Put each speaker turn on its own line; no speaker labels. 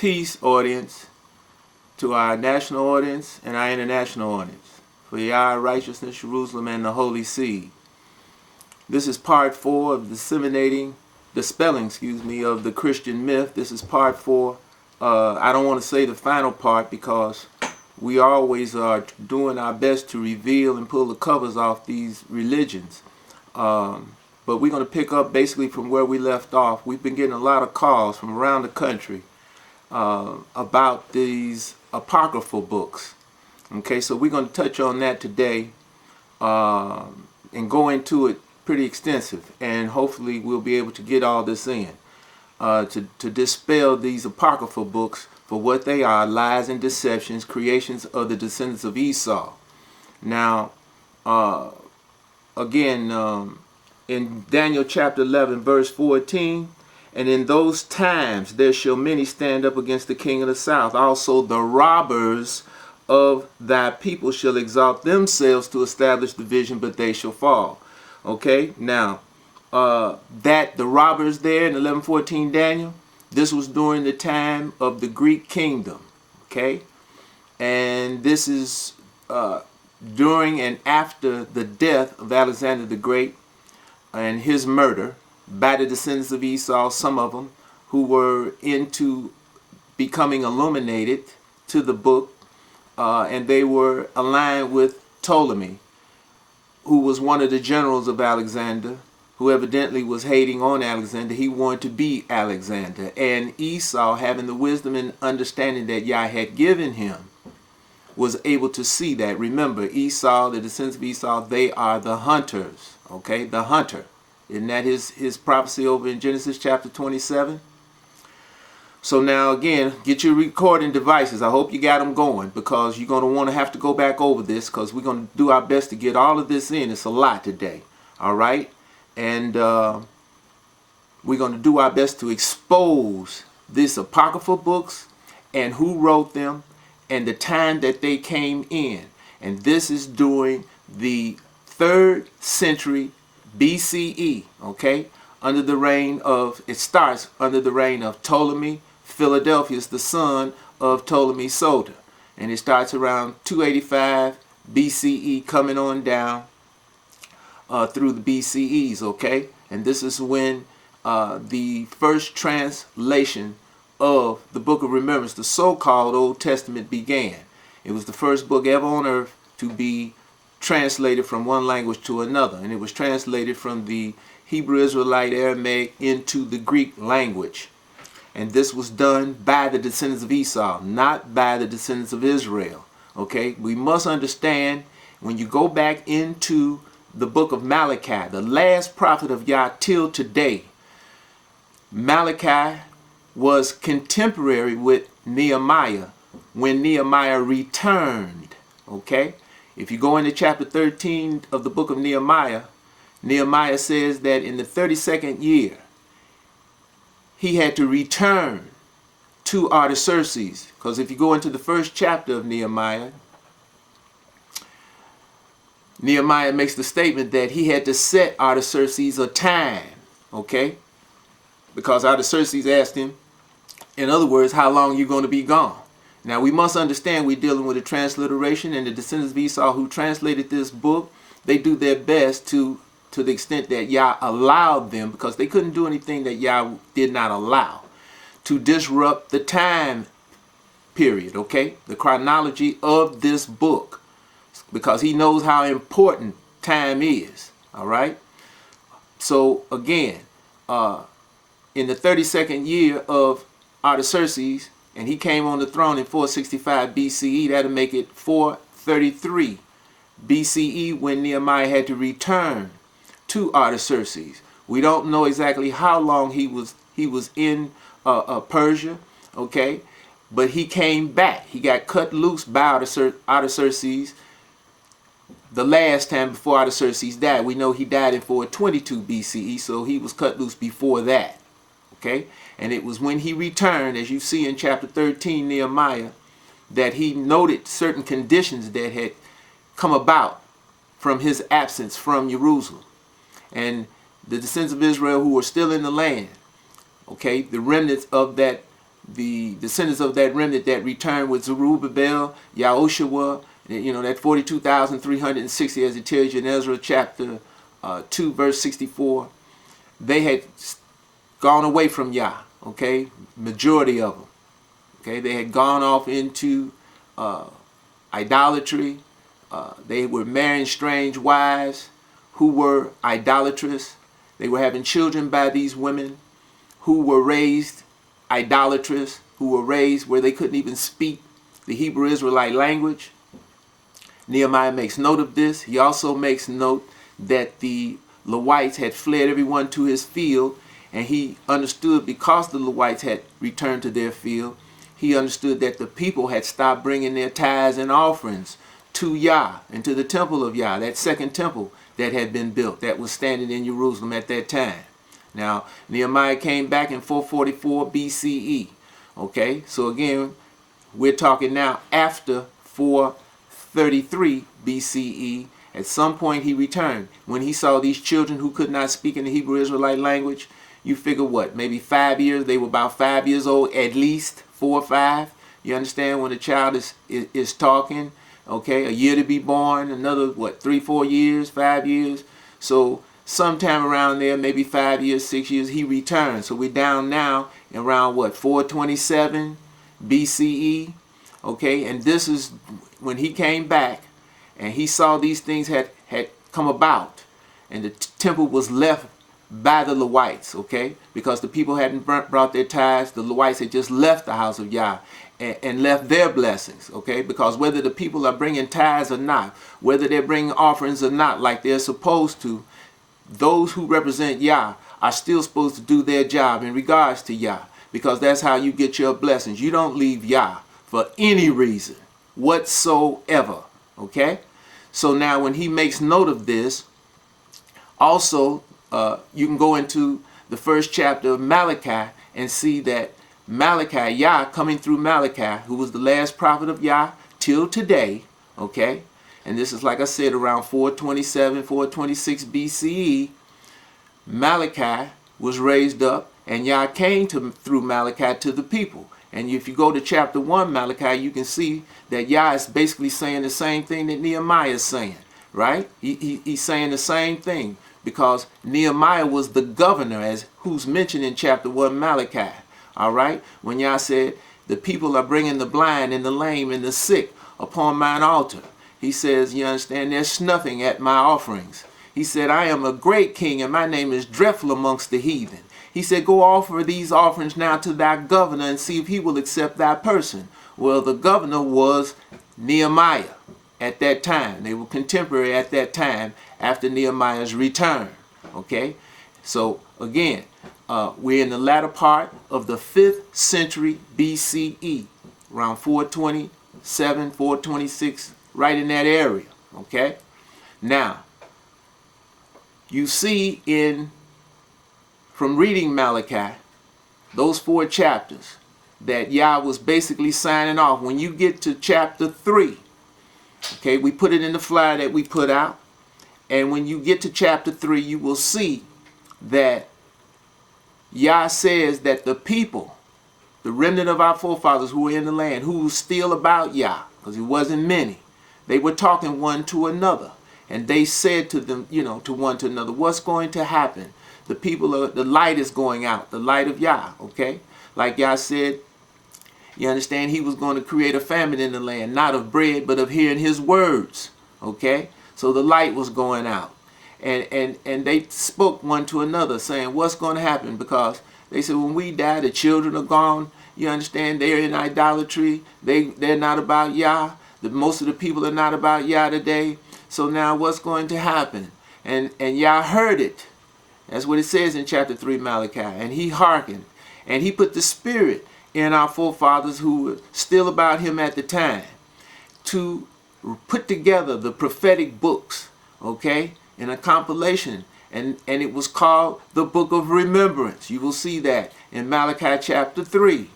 peace, audience, to our national audience and our international audience, for Yah, righteousness, Jerusalem, and the Holy Seed. This is part 4 of dispelling, of the Christian myth. This is part 4. I don't want to say the final part because we always are doing our best to reveal and pull the covers off these religions. But we're going to pick up basically from where we left off. We've been getting a lot of calls from around the country about these apocryphal books. Okay, so we're going to touch on that today and go into it pretty extensive, and hopefully we'll be able to get all this in to dispel these apocryphal books for what they are: lies and deceptions, creations of the descendants of Esau. Now, again, in Daniel chapter 11 verse 14, and in those times there shall many stand up against the king of the south. Also the robbers of thy people shall exalt themselves to establish the vision, but they shall fall. Okay, now that the robbers there in 11:14 Daniel, this was during the time of the Greek kingdom. Okay, and this is during and after the death of Alexander the Great and his murder by the descendants of Esau, some of them who were into becoming illuminated to the book, and they were aligned with Ptolemy, who was one of the generals of Alexander, who evidently was hating on Alexander. He wanted to be Alexander. And Esau, having the wisdom and understanding that Yah had given him, was able to see that. Remember, Esau, the descendants of Esau, they are the hunters. Okay, the hunter. Isn't that his prophecy over in Genesis chapter 27? So now again, get your recording devices. I hope you got them going, because you're going to want to have to go back over this, because we're going to do our best to get all of this in. It's a lot today. All right? And we're going to do our best to expose these apocryphal books and who wrote them and the time that they came in. And this is during the 3rd century BCE, okay? Under the reign of, it starts under the reign of Ptolemy Philadelphus, the son of Ptolemy Soter. And it starts around 285 BCE, coming on down through the BCEs, okay? And this is when the first translation of the Book of Remembrance, the so-called Old Testament, began. It was the first book ever on earth to be translated from one language to another, and it was translated from the Hebrew Israelite Aramaic into the Greek language. And this was done by the descendants of Esau, not by the descendants of Israel. Okay, we must understand, when you go back into the book of Malachi, the last prophet of Yah till today, Malachi was contemporary with Nehemiah when Nehemiah returned. Okay, if you go into chapter 13 of the book of Nehemiah, Nehemiah says that in the 32nd year, he had to return to Artaxerxes. Because if you go into the first chapter of Nehemiah, Nehemiah makes the statement that he had to set Artaxerxes a time, okay? Because Artaxerxes asked him, in other words, how long are you going to be gone? Now we must understand we're dealing with a transliteration, and the descendants of Esau who translated this book, they do their best to the extent that Yah allowed them, because they couldn't do anything that Yah did not allow, to disrupt the time period, okay? The chronology of this book, because he knows how important time is, all right? So again, in the 32nd year of Artaxerxes, and he came on the throne in 465 BCE, that'll make it 433 BCE when Nehemiah had to return to Artaxerxes. We don't know exactly how long he was in Persia, okay? But he came back. He got cut loose by Artaxerxes the last time before Artaxerxes died. We know he died in 422 BCE, so he was cut loose before that, okay? And it was when he returned, as you see in chapter 13, Nehemiah, that he noted certain conditions that had come about from his absence from Jerusalem. And the descendants of Israel who were still in the land, okay, the remnants of that the descendants of that remnant that returned with Zerubbabel, Yahushua, that 42,360, as it tells you in Ezra chapter 2, verse 64, they had gone away from Yah, okay? Majority of them, okay? They had gone off into idolatry. They were marrying strange wives who were idolatrous. They were having children by these women who were raised idolatrous, who were raised where they couldn't even speak the Hebrew Israelite language. Nehemiah makes note of this. He also makes note that the Lewites had fled everyone to his field, and he understood, because the Lewites had returned to their field, he understood that the people had stopped bringing their tithes and offerings to Yah and to the temple of Yah, that second temple that had been built, that was standing in Jerusalem at that time. Now, Nehemiah came back in 444 BCE. Okay, so again, we're talking now after 433 BCE. At some point he returned. When he saw these children who could not speak in the Hebrew Israelite language, you figure what, maybe 5 years, they were about 5 years old, at least 4 or 5. You understand, when a child is talking, okay, a year to be born, another, what, 3, 4 years, 5 years. So sometime around there, maybe 5 years, 6 years, he returned. So we're down now around what, 427 BCE, okay? And this is when he came back and he saw these things had come about, and the temple was left by the Lewites, okay? Because the people hadn't brought their tithes. The Lewites had just left the house of Yah and left their blessings, okay? Because whether the people are bringing tithes or not, whether they're bringing offerings or not like they're supposed to, those who represent Yah are still supposed to do their job in regards to Yah, because that's how you get your blessings. You don't leave Yah for any reason whatsoever, okay? So now when he makes note of this, also you can go into the first chapter of Malachi and see that Malachi, Yah coming through Malachi, who was the last prophet of Yah till today, okay? And this is, like I said, around 427, 426 BCE. Malachi was raised up, and Yah came through Malachi to the people. And if you go to chapter 1 Malachi, you can see that Yah is basically saying the same thing that Nehemiah is saying, right? He's saying the same thing, because Nehemiah was the governor, who's mentioned in chapter 1 Malachi, all right? When Yah said, the people are bringing the blind and the lame and the sick upon mine altar. He says, you understand, they're snuffing at my offerings. He said, I am a great king, and my name is dreadful amongst the heathen. He said, go offer these offerings now to thy governor and see if he will accept thy person. Well, the governor was Nehemiah at that time. They were contemporary at that time after Nehemiah's return. Okay? So, again, we're in the latter part of the 5th century BCE, around 427, 426, right in that area. Okay? Now, you see from reading Malachi, those 4 chapters, that Yah was basically signing off. When you get to chapter 3, okay, we put it in the flyer that we put out, and when you get to chapter 3, you will see that Yah says that the people, the remnant of our forefathers who were in the land, who was still about Yah, because it wasn't many, they were talking one to another. And they said to them, to one to another, what's going to happen? The light is going out, the light of Yah, okay? Like Yah said, you understand, he was going to create a famine in the land, not of bread, but of hearing his words, okay? So the light was going out. And they spoke one to another, saying, what's going to happen? Because they said, when we die, the children are gone. You understand, they're in idolatry. They're not about Yah. Most of the people are not about Yah today. So now what's going to happen? And Yah heard it. That's what it says in chapter 3 Malachi. And he hearkened. And he put the spirit in our forefathers who were still about him at the time to put together the prophetic books, okay, in a compilation. And it was called the Book of Remembrance. You will see that in Malachi chapter 3.